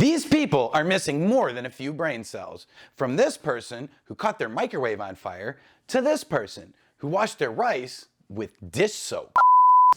These people are missing more than a few brain cells. From this person who caught their microwave on fire to this person who washed their rice with dish soap.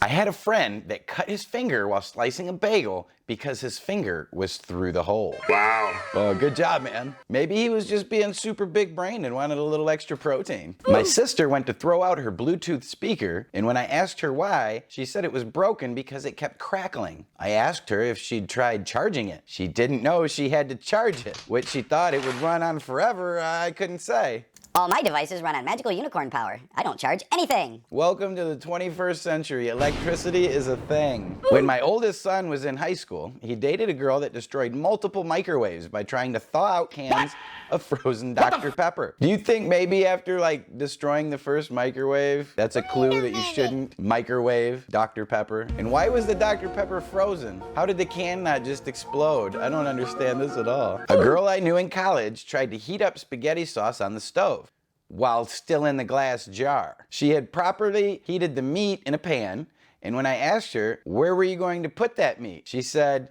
I had a friend that cut his finger while slicing a bagel because his finger was through the hole. Wow. Oh, good job, man. Maybe he was just being super big brained and wanted a little extra protein. My sister went to throw out her Bluetooth speaker, and when I asked her why, she said it was broken because it kept crackling. I asked her if she'd tried charging it. She didn't know she had to charge it. What she thought it would run on forever, I couldn't say. All my devices run on magical unicorn power. I don't charge anything. Welcome to the 21st century. Electricity is a thing. When my oldest son was in high school, he dated a girl that destroyed multiple microwaves by trying to thaw out cans of frozen Dr. Pepper. Do you think maybe after like destroying the first microwave, that's a clue that you shouldn't microwave Dr. Pepper? And why was the Dr. Pepper frozen? How did the can not just explode? I don't understand this at all. A girl I knew in college tried to heat up spaghetti sauce on the stove while still in the glass jar. She had properly heated the meat in a pan, and when I asked her, where were you going to put that meat? She said,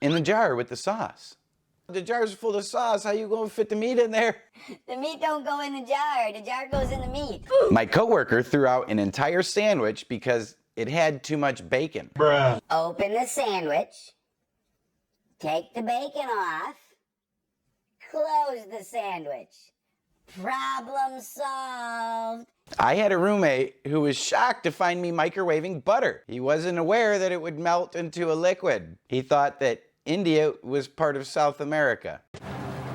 in the jar with the sauce. The jar's full of sauce, how you gonna fit the meat in there? The meat don't go in the jar goes in the meat. My coworker threw out an entire sandwich because it had too much bacon. Bruh. Open the sandwich, take the bacon off, close the sandwich. Problem solved. I had a roommate who was shocked to find me microwaving butter. He wasn't aware that it would melt into a liquid. He thought that India was part of South America.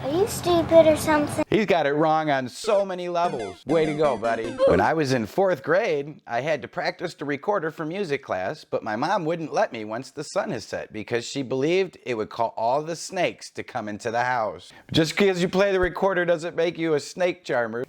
Are you stupid or something? He's got it wrong on so many levels. Way to go, buddy. When I was in 4th grade, I had to practice the recorder for music class, but my mom wouldn't let me once the sun has set because she believed it would call all the snakes to come into the house. Just because you play the recorder doesn't make you a snake charmer.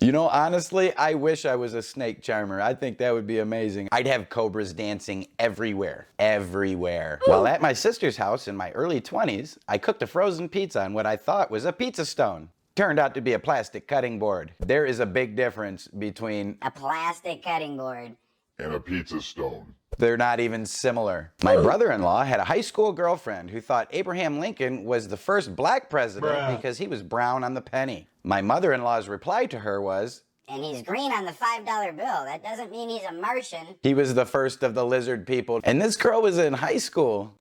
You know, honestly, I wish I was a snake charmer. I think that would be amazing. I'd have cobras dancing everywhere. Everywhere. While at my sister's house in my early 20s, I cooked a frozen pizza on what I thought was a pizza stone. Turned out to be a plastic cutting board. There is a big difference between A plastic cutting board. And a pizza stone. they're not even similar. My brother-in-law had a high school girlfriend who thought Abraham Lincoln was the first black president because he was brown on the penny. My mother-in-law's reply to her was, And he's green on the $5 bill. That doesn't mean he's a Martian. he was the first of the lizard people. And this girl was in high school.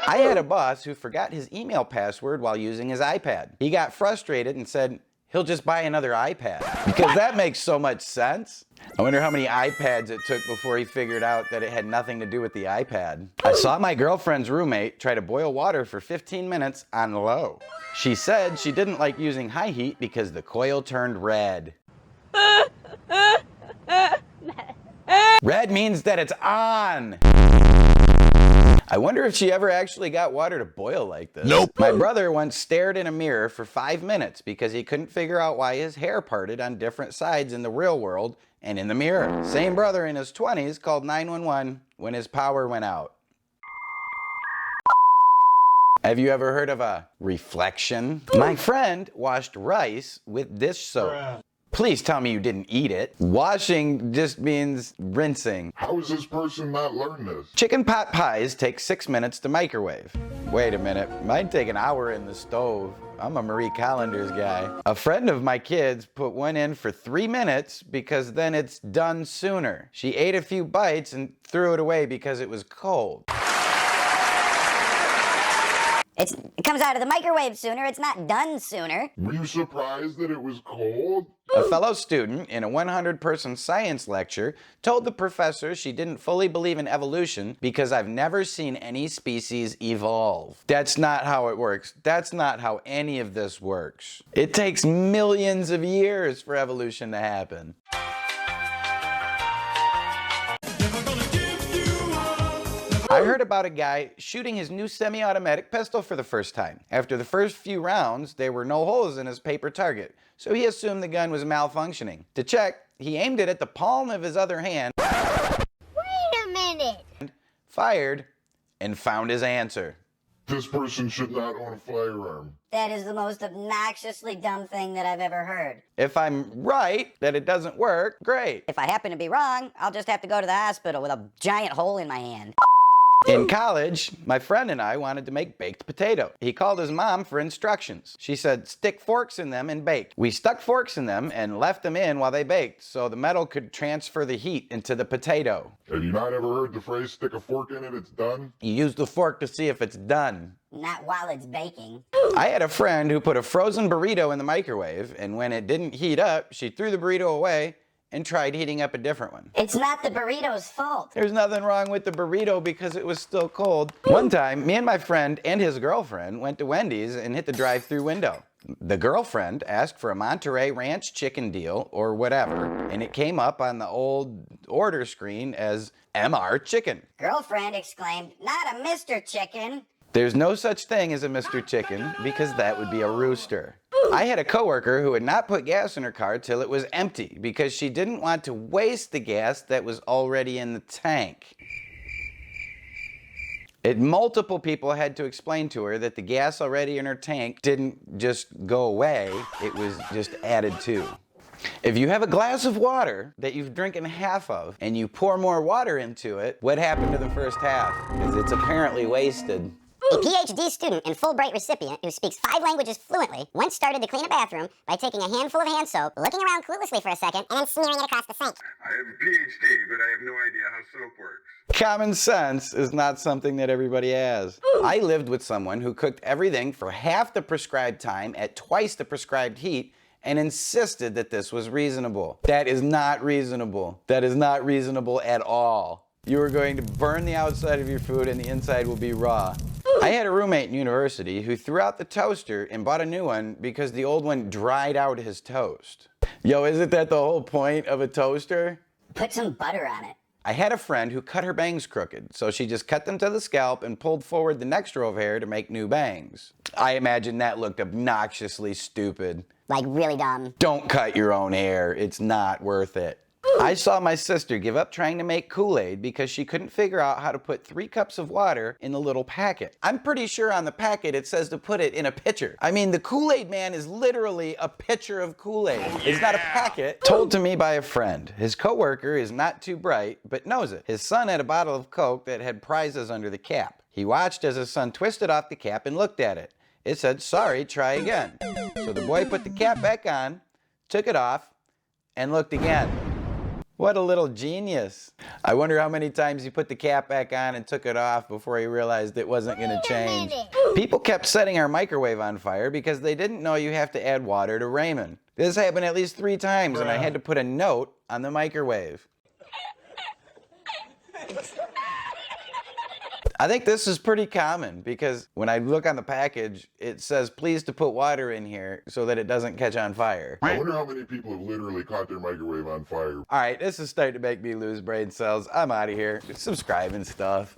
I had a boss who forgot his email password while using his iPad. He got frustrated and said he'll just buy another iPad because that makes so much sense. I wonder how many iPads it took before he figured out that it had nothing to do with the iPad. I saw my girlfriend's roommate try to boil water for 15 minutes on low. She said she didn't like using high heat because the coil turned red. Red means that it's on. I wonder if she ever actually got water to boil like this. Nope. My brother once stared in a mirror for 5 minutes because he couldn't figure out why his hair parted on different sides in the real world and in the mirror. Same brother in his 20s called 911 when his power went out. Have you ever heard of a reflection? My friend washed rice with dish soap. Please tell me you didn't eat it. Washing just means rinsing. How has this person not learned this? Chicken pot pies take 6 minutes to microwave. Wait a minute, mine take an hour in the stove. I'm a Marie Callender's guy. A friend of my kids put one in for 3 minutes because then it's done sooner. She ate a few bites and threw it away because it was cold. It comes out of the microwave sooner. It's not done sooner. Were you surprised that it was cold? A fellow student in a 100-person science lecture told the professor she didn't fully believe in evolution because I've never seen any species evolve. That's not how it works. That's not how any of this works. It takes millions of years for evolution to happen. I heard about a guy shooting his new semi-automatic pistol for the first time. After the first few rounds, there were no holes in his paper target, so he assumed the gun was malfunctioning. To check, he aimed it at the palm of his other hand, Wait a minute. fired, and found his answer. This person should not own a firearm. That is the most obnoxiously dumb thing that I've ever heard. If I'm right that it doesn't work, great. If I happen to be wrong, I'll just have to go to the hospital with a giant hole in my hand. In college, my friend and I wanted to make baked potato. He called his mom for instructions. She said, stick forks in them and bake. We stuck forks in them and left them in while they baked so the metal could transfer the heat into the potato. Have you not ever heard the phrase, stick a fork in it, it's done? You use the fork to see if it's done. Not while it's baking. I had a friend who put a frozen burrito in the microwave, and when it didn't heat up, she threw the burrito away and tried heating up a different one. It's not the burrito's fault. There's nothing wrong with the burrito because it was still cold. One time, me and my friend and his girlfriend went to Wendy's and hit the drive-thru window. The girlfriend asked for a Monterey Ranch chicken deal or whatever, and it came up on the old order screen as MR Chicken. Girlfriend exclaimed, not a Mr. Chicken. There's no such thing as a Mr. Chicken because that would be a rooster. I had a coworker who would not put gas in her car till it was empty because she didn't want to waste the gas that was already in the tank. Multiple people had to explain to her that the gas already in her tank didn't just go away, it was just added to. If you have a glass of water that you've drinking half of and you pour more water into it, what happened to the first half? Because it's apparently wasted. A PhD student and Fulbright recipient who speaks 5 languages fluently once started to clean a bathroom by taking a handful of hand soap, looking around cluelessly for a second, and then smearing it across the sink. I have a PhD, but I have no idea how soap works. Common sense is not something that everybody has. I lived with someone who cooked everything for half the prescribed time at twice the prescribed heat and insisted that this was reasonable. That is not reasonable. That is not reasonable at all. You are going to burn the outside of your food and the inside will be raw. I had a roommate in university who threw out the toaster and bought a new one because the old one dried out his toast. Yo, isn't that the whole point of a toaster? Put some butter on it. I had a friend who cut her bangs crooked, so she just cut them to the scalp and pulled forward the next row of hair to make new bangs. I imagine that looked obnoxiously stupid. Like, really dumb. Don't cut your own hair, it's not worth it. I saw my sister give up trying to make Kool-Aid because she couldn't figure out how to put 3 cups of water in the little packet. I'm pretty sure on the packet it says to put it in a pitcher. I mean, the Kool-Aid man is literally a pitcher of Kool-Aid. It's not a packet. Told to me by a friend. His coworker is not too bright, but knows it. His son had a bottle of Coke that had prizes under the cap. He watched as his son twisted off the cap and looked at it. It said, sorry, try again. So the boy put the cap back on, took it off, and looked again. What a little genius. I wonder how many times he put the cap back on and took it off before he realized it wasn't going to change. People kept setting our microwave on fire because they didn't know you have to add water to ramen. This happened at least 3 times and I had to put a note on the microwave. I think this is pretty common because when I look on the package, it says please to put water in here so that it doesn't catch on fire. I wonder how many people have literally caught their microwave on fire. All right, this is starting to make me lose brain cells. I'm out of here. Subscribe and stuff.